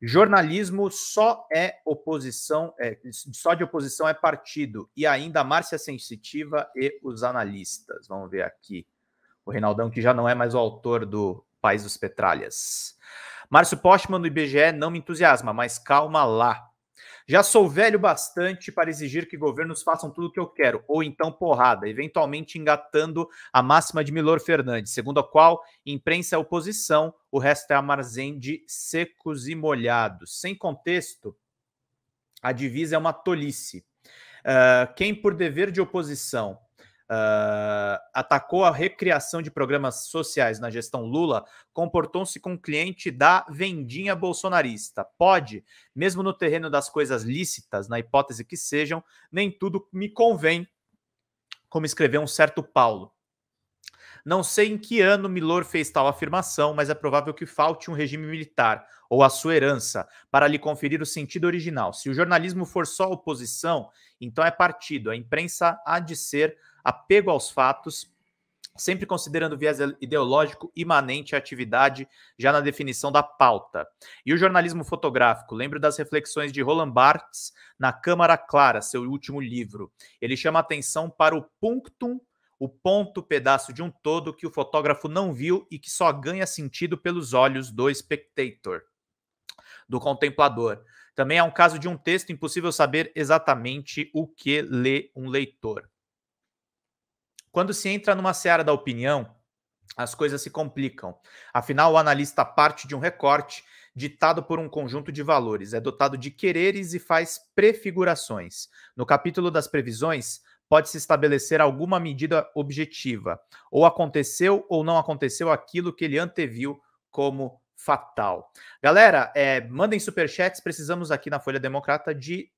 Jornalismo só é oposição, só de oposição é partido. E ainda a Márcia Sensitiva e os analistas. Vamos ver aqui. O Reinaldão, que já não é mais o autor do País dos Petralhas. Márcio Postman do IBGE não me entusiasma, mas calma lá. Já sou velho bastante para exigir que governos façam tudo o que eu quero, ou então porrada, eventualmente engatando a máxima de Milor Fernandes, segundo a qual imprensa é oposição, o resto é armazém de secos e molhados. Sem contexto, a divisa é uma tolice. Quem, por dever de oposição, atacou a recriação de programas sociais na gestão Lula, comportou-se com um cliente da vendinha bolsonarista. Pode, mesmo no terreno das coisas lícitas, na hipótese que sejam, nem tudo me convém, como escreveu um certo Paulo. Não sei em que ano Milor fez tal afirmação, mas é provável que falte um regime militar, ou a sua herança, para lhe conferir o sentido original. Se o jornalismo for só oposição, então é partido. A imprensa há de ser apego aos fatos, sempre considerando o viés ideológico imanente à atividade, já na definição da pauta. E o jornalismo fotográfico? Lembro das reflexões de Roland Barthes na Câmara Clara, seu último livro. Ele chama atenção para o punctum, o ponto, pedaço de um todo que o fotógrafo não viu e que só ganha sentido pelos olhos do spectator, do contemplador. Também é um caso de um texto impossível saber exatamente o que lê um leitor. Quando se entra numa seara da opinião, as coisas se complicam. Afinal, o analista parte de um recorte ditado por um conjunto de valores, é dotado de quereres e faz prefigurações. No capítulo das previsões, pode-se estabelecer alguma medida objetiva. Ou aconteceu ou não aconteceu aquilo que ele anteviu como fatal. Galera, mandem superchats, precisamos aqui na Folha Democrata de...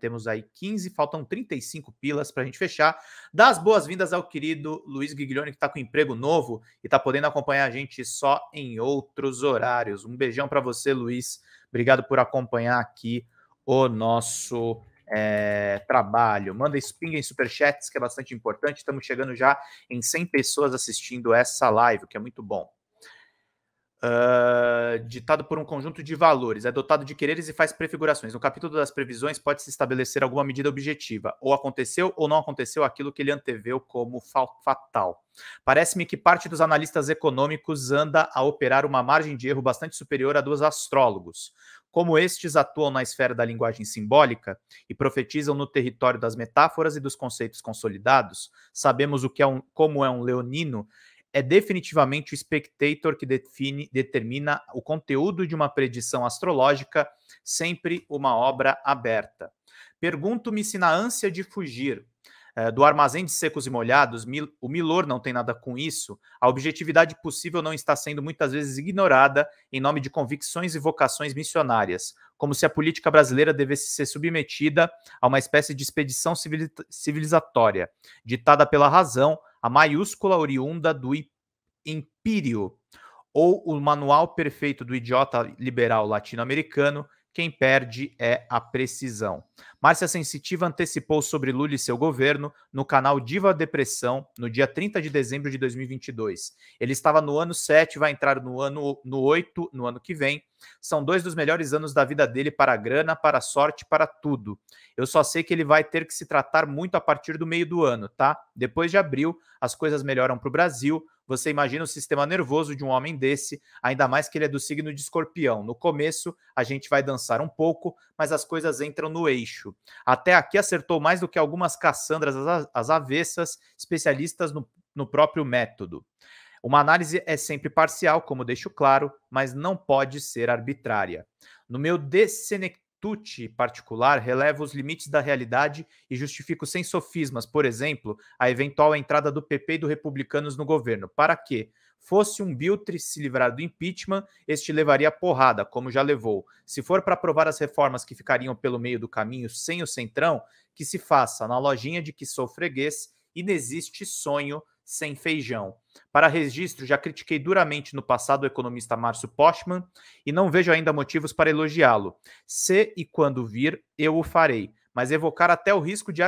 temos aí 15, faltam 35 pilas para a gente fechar. Dá as boas-vindas ao querido Luiz Guiglione, que está com emprego novo e está podendo acompanhar a gente só em outros horários. Um beijão para você, Luiz. Obrigado por acompanhar aqui o nosso trabalho. Pinguem superchats, que é bastante importante. Estamos chegando já em 100 pessoas assistindo essa live, o que é muito bom. Ditado por um conjunto de valores, é dotado de quereres e faz prefigurações. No capítulo das previsões pode-se estabelecer alguma medida objetiva. Ou aconteceu ou não aconteceu aquilo que ele anteveu como fatal. Parece-me que parte dos analistas econômicos anda a operar uma margem de erro bastante superior a dos astrólogos. Como estes atuam na esfera da linguagem simbólica e profetizam no território das metáforas e dos conceitos consolidados, sabemos como é um leonino. É definitivamente o spectator que determina o conteúdo de uma predição astrológica, sempre uma obra aberta. Pergunto-me se na ânsia de fugir do armazém de secos e molhados, o Milor não tem nada com isso, a objetividade possível não está sendo muitas vezes ignorada em nome de convicções e vocações missionárias, como se a política brasileira devesse ser submetida a uma espécie de expedição civilizatória, ditada pela razão, a maiúscula oriunda do Império, ou o manual perfeito do idiota liberal latino-americano. Quem perde é a precisão. Márcia Sensitiva antecipou sobre Lula e seu governo no canal Diva Depressão no dia 30 de dezembro de 2022. Ele estava no ano 7, vai entrar no 8, no ano que vem. São 2 dos melhores anos da vida dele para a grana, para a sorte, para tudo. Eu só sei que ele vai ter que se tratar muito a partir do meio do ano, tá? Depois de abril, as coisas melhoram para o Brasil. Você imagina o sistema nervoso de um homem desse, ainda mais que ele é do signo de Escorpião. No começo, a gente vai dançar um pouco, mas as coisas entram no eixo. Até aqui acertou mais do que algumas Cassandras às avessas, especialistas no próprio método. Uma análise é sempre parcial, como deixo claro, mas não pode ser arbitrária. No meu Desenectute particular, relevo os limites da realidade e justifico sem sofismas, por exemplo, a eventual entrada do PP e do Republicanos no governo. Para quê? Fosse um Biltre se livrar do impeachment, este levaria porrada, como já levou. Se for para aprovar as reformas que ficariam pelo meio do caminho sem o centrão, que se faça na lojinha de que sou freguês, inexiste sonho sem feijão. Para registro, já critiquei duramente no passado o economista Márcio Postman e não vejo ainda motivos para elogiá-lo. Se e quando vir, eu o farei. Mas evocar até o risco de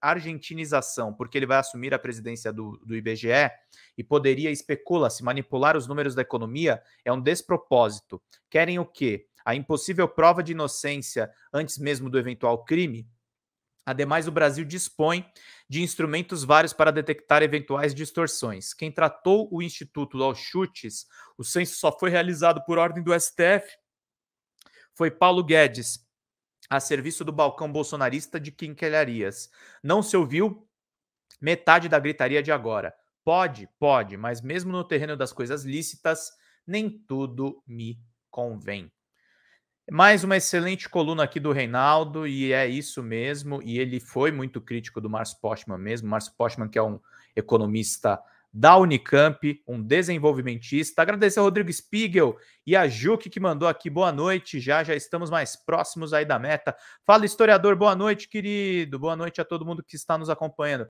argentinização, porque ele vai assumir a presidência do IBGE e poderia, especula-se, manipular os números da economia, é um despropósito. Querem o quê? A impossível prova de inocência antes mesmo do eventual crime. Ademais, o Brasil dispõe de instrumentos vários para detectar eventuais distorções. Quem tratou o Instituto aos chutes, o censo só foi realizado por ordem do STF, foi Paulo Guedes, a serviço do balcão bolsonarista de quinquilharias. Não se ouviu metade da gritaria de agora. Pode, mas mesmo no terreno das coisas lícitas, nem tudo me convém. Mais uma excelente coluna aqui do Reinaldo, e é isso mesmo, e ele foi muito crítico do Márcio Postman mesmo, Márcio Postman que é um economista da Unicamp, um desenvolvimentista. Agradecer ao Rodrigo Spiegel e a Juque que mandou aqui boa noite, já estamos mais próximos aí da meta. Fala, historiador, boa noite, querido, boa noite a todo mundo que está nos acompanhando.